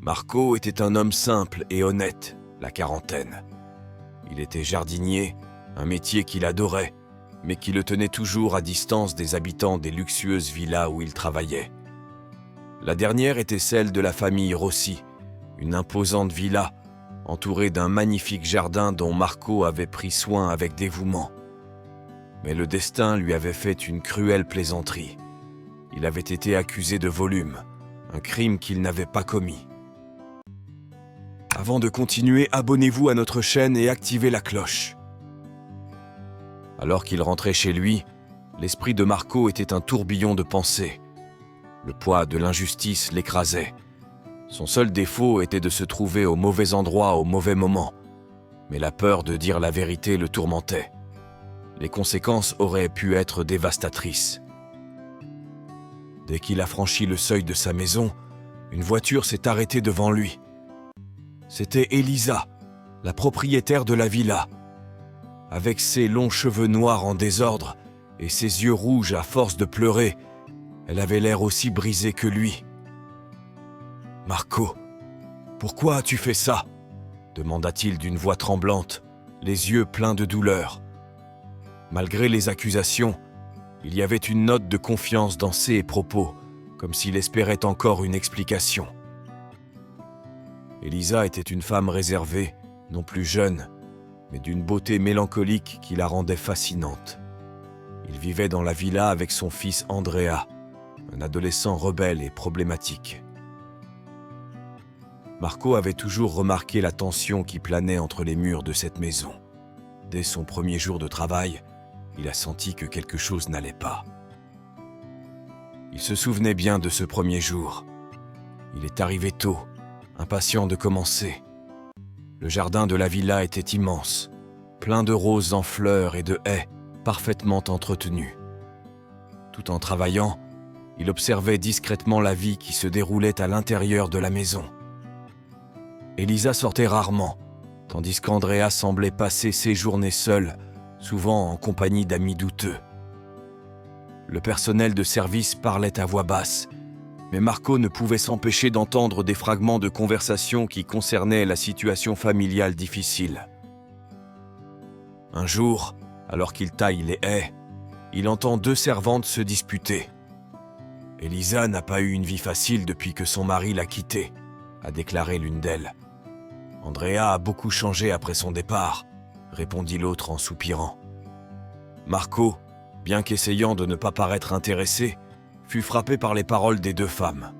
Marco était un homme simple et honnête, la quarantaine. Il était jardinier, un métier qu'il adorait, mais qui le tenait toujours à distance des habitants des luxueuses villas où il travaillait. La dernière était celle de la famille Rossi, une imposante villa, entourée d'un magnifique jardin dont Marco avait pris soin avec dévouement. Mais le destin lui avait fait une cruelle plaisanterie. Il avait été accusé de volume, un crime qu'il n'avait pas commis. Avant de continuer, abonnez-vous à notre chaîne et activez la cloche. Alors qu'il rentrait chez lui, l'esprit de Marco était un tourbillon de pensées. Le poids de l'injustice l'écrasait. Son seul défaut était de se trouver au mauvais endroit au mauvais moment. Mais la peur de dire la vérité le tourmentait. Les conséquences auraient pu être dévastatrices. Dès qu'il a franchi le seuil de sa maison, une voiture s'est arrêtée devant lui. C'était Elisa, la propriétaire de la villa. Avec ses longs cheveux noirs en désordre et ses yeux rouges à force de pleurer, elle avait l'air aussi brisée que lui. « Marco, pourquoi as-tu fait ça ?» demanda-t-il d'une voix tremblante, les yeux pleins de douleur. Malgré les accusations, il y avait une note de confiance dans ses propos, comme s'il espérait encore une explication. Elisa était une femme réservée, non plus jeune, mais d'une beauté mélancolique qui la rendait fascinante. Il vivait dans la villa avec son fils Andrea, un adolescent rebelle et problématique. Marco avait toujours remarqué la tension qui planait entre les murs de cette maison. Dès son premier jour de travail, il a senti que quelque chose n'allait pas. Il se souvenait bien de ce premier jour. Il est arrivé tôt, impatient de commencer. Le jardin de la villa était immense, plein de roses en fleurs et de haies parfaitement entretenues. Tout en travaillant, il observait discrètement la vie qui se déroulait à l'intérieur de la maison. Elisa sortait rarement, tandis qu'Andrea semblait passer ses journées seule, souvent en compagnie d'amis douteux. Le personnel de service parlait à voix basse, mais Marco ne pouvait s'empêcher d'entendre des fragments de conversation qui concernaient la situation familiale difficile. Un jour, alors qu'il taille les haies, il entend deux servantes se disputer. « Elisa n'a pas eu une vie facile depuis que son mari l'a quittée », a déclaré l'une d'elles. « Andrea a beaucoup changé après son départ », répondit l'autre en soupirant. Marco, bien qu'essayant de ne pas paraître intéressé, fut frappé par les paroles des deux femmes.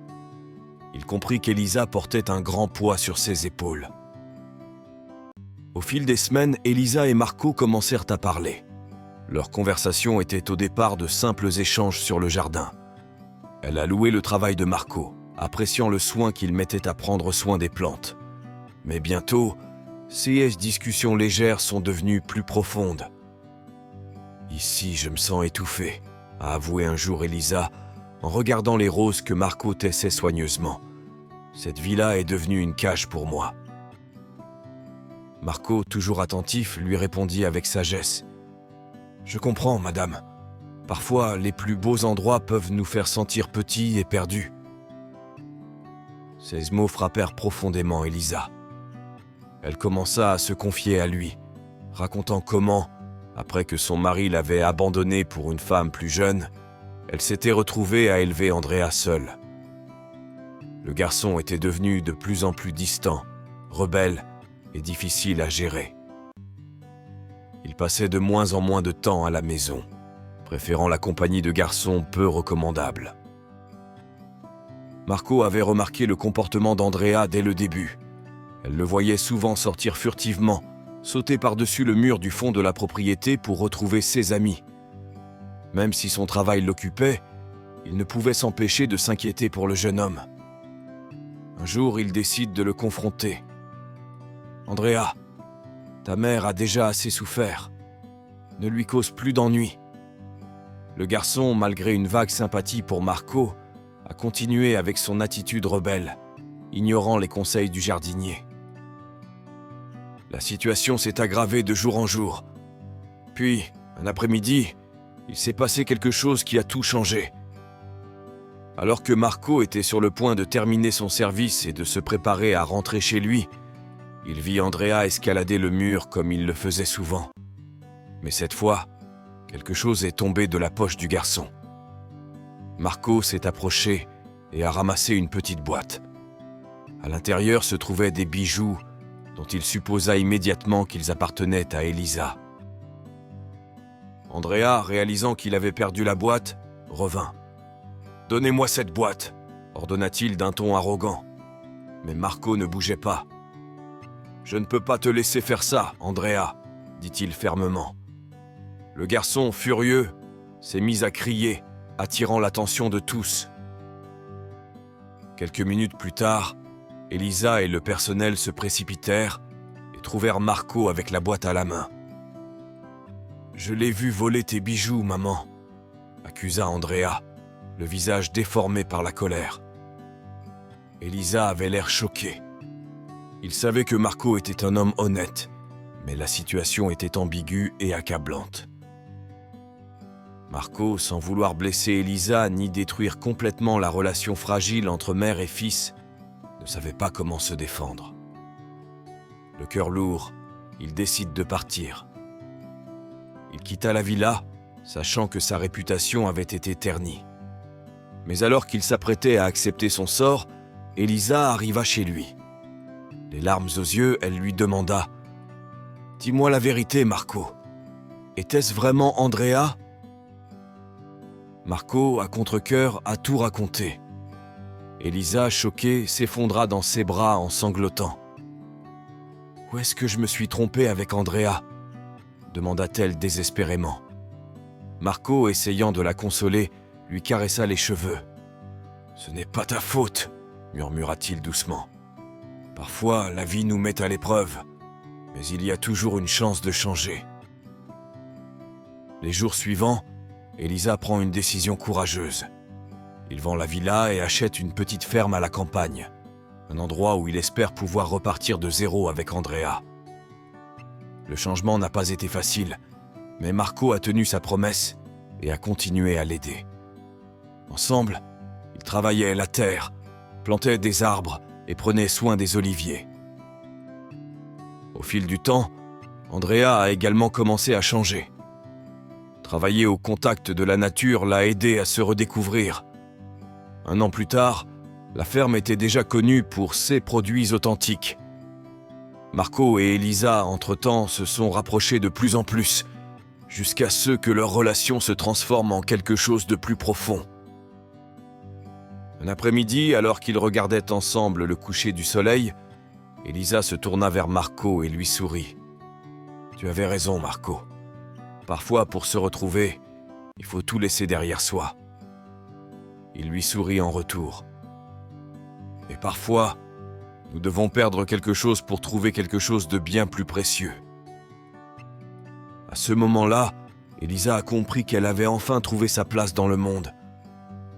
Il comprit qu'Elisa portait un grand poids sur ses épaules. Au fil des semaines, Elisa et Marco commencèrent à parler. Leur conversation était au départ de simples échanges sur le jardin. Elle a loué le travail de Marco, appréciant le soin qu'il mettait à prendre soin des plantes. Mais bientôt, ces discussions légères sont devenues plus profondes. « Ici, je me sens étouffé », a avoué un jour Elisa, en regardant les roses que Marco tessait soigneusement. « Cette villa est devenue une cage pour moi. » Marco, toujours attentif, lui répondit avec sagesse. « Je comprends, madame. Parfois, les plus beaux endroits peuvent nous faire sentir petits et perdus. » Ces mots frappèrent profondément Elisa. Elle commença à se confier à lui, racontant comment, après que son mari l'avait abandonnée pour une femme plus jeune, elle s'était retrouvée à élever Andrea seule. Le garçon était devenu de plus en plus distant, rebelle et difficile à gérer. Il passait de moins en moins de temps à la maison, préférant la compagnie de garçons peu recommandables. Marco avait remarqué le comportement d'Andrea dès le début. Elle le voyait souvent sortir furtivement, sauter par-dessus le mur du fond de la propriété pour retrouver ses amis. Même si son travail l'occupait, il ne pouvait s'empêcher de s'inquiéter pour le jeune homme. Un jour, il décide de le confronter. « Andrea, ta mère a déjà assez souffert. Ne lui cause plus d'ennui. » Le garçon, malgré une vague sympathie pour Marco, a continué avec son attitude rebelle, ignorant les conseils du jardinier. La situation s'est aggravée de jour en jour. Puis, un après-midi, il s'est passé quelque chose qui a tout changé. Alors que Marco était sur le point de terminer son service et de se préparer à rentrer chez lui, il vit Andrea escalader le mur comme il le faisait souvent. Mais cette fois, quelque chose est tombé de la poche du garçon. Marco s'est approché et a ramassé une petite boîte. À l'intérieur se trouvaient des bijoux dont il supposa immédiatement qu'ils appartenaient à Elisa. Andrea, réalisant qu'il avait perdu la boîte, revint. « Donnez-moi cette boîte !» ordonna-t-il d'un ton arrogant. Mais Marco ne bougeait pas. « Je ne peux pas te laisser faire ça, Andrea !» dit-il fermement. Le garçon, furieux, s'est mis à crier, attirant l'attention de tous. Quelques minutes plus tard, Elisa et le personnel se précipitèrent et trouvèrent Marco avec la boîte à la main. « Je l'ai vu voler tes bijoux, maman !» accusa Andrea, le visage déformé par la colère. Elisa avait l'air choquée. Il savait que Marco était un homme honnête, mais la situation était ambiguë et accablante. Marco, sans vouloir blesser Elisa ni détruire complètement la relation fragile entre mère et fils, ne savait pas comment se défendre. Le cœur lourd, il décide de partir. Il quitta la villa, sachant que sa réputation avait été ternie. Mais alors qu'il s'apprêtait à accepter son sort, Elisa arriva chez lui. Les larmes aux yeux, elle lui demanda « Dis-moi la vérité, Marco. Était-ce vraiment Andrea ?» Marco, à contre-cœur, a tout raconté. Elisa, choquée, s'effondra dans ses bras en sanglotant. « Où est-ce que je me suis trompée avec Andrea ?» demanda-t-elle désespérément. Marco, essayant de la consoler, lui caressa les cheveux. « Ce n'est pas ta faute, » murmura-t-il doucement. « Parfois, la vie nous met à l'épreuve, mais il y a toujours une chance de changer. » Les jours suivants, Elisa prend une décision courageuse. Il vend la villa et achète une petite ferme à la campagne, un endroit où il espère pouvoir repartir de zéro avec Andrea. Le changement n'a pas été facile, mais Marco a tenu sa promesse et a continué à l'aider. Ensemble, ils travaillaient la terre, plantaient des arbres et prenaient soin des oliviers. Au fil du temps, Andrea a également commencé à changer. Travailler au contact de la nature l'a aidé à se redécouvrir. Un an plus tard, la ferme était déjà connue pour ses produits authentiques. Marco et Elisa, entre-temps, se sont rapprochés de plus en plus, jusqu'à ce que leur relation se transforme en quelque chose de plus profond. Un après-midi, alors qu'ils regardaient ensemble le coucher du soleil, Elisa se tourna vers Marco et lui sourit. « Tu avais raison, Marco. Parfois, pour se retrouver, il faut tout laisser derrière soi. » Il lui sourit en retour. « Et parfois, nous devons perdre quelque chose pour trouver quelque chose de bien plus précieux. » À ce moment-là, Elisa a compris qu'elle avait enfin trouvé sa place dans le monde.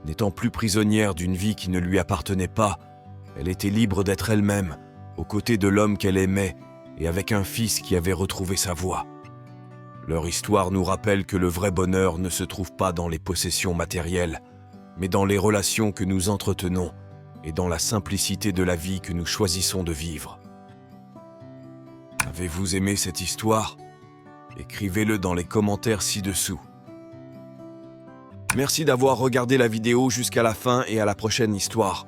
N'étant plus prisonnière d'une vie qui ne lui appartenait pas, elle était libre d'être elle-même, aux côtés de l'homme qu'elle aimait et avec un fils qui avait retrouvé sa voie. Leur histoire nous rappelle que le vrai bonheur ne se trouve pas dans les possessions matérielles, mais dans les relations que nous entretenons et dans la simplicité de la vie que nous choisissons de vivre. Avez-vous aimé cette histoire ? Écrivez-le dans les commentaires ci-dessous. Merci d'avoir regardé la vidéo jusqu'à la fin et à la prochaine histoire.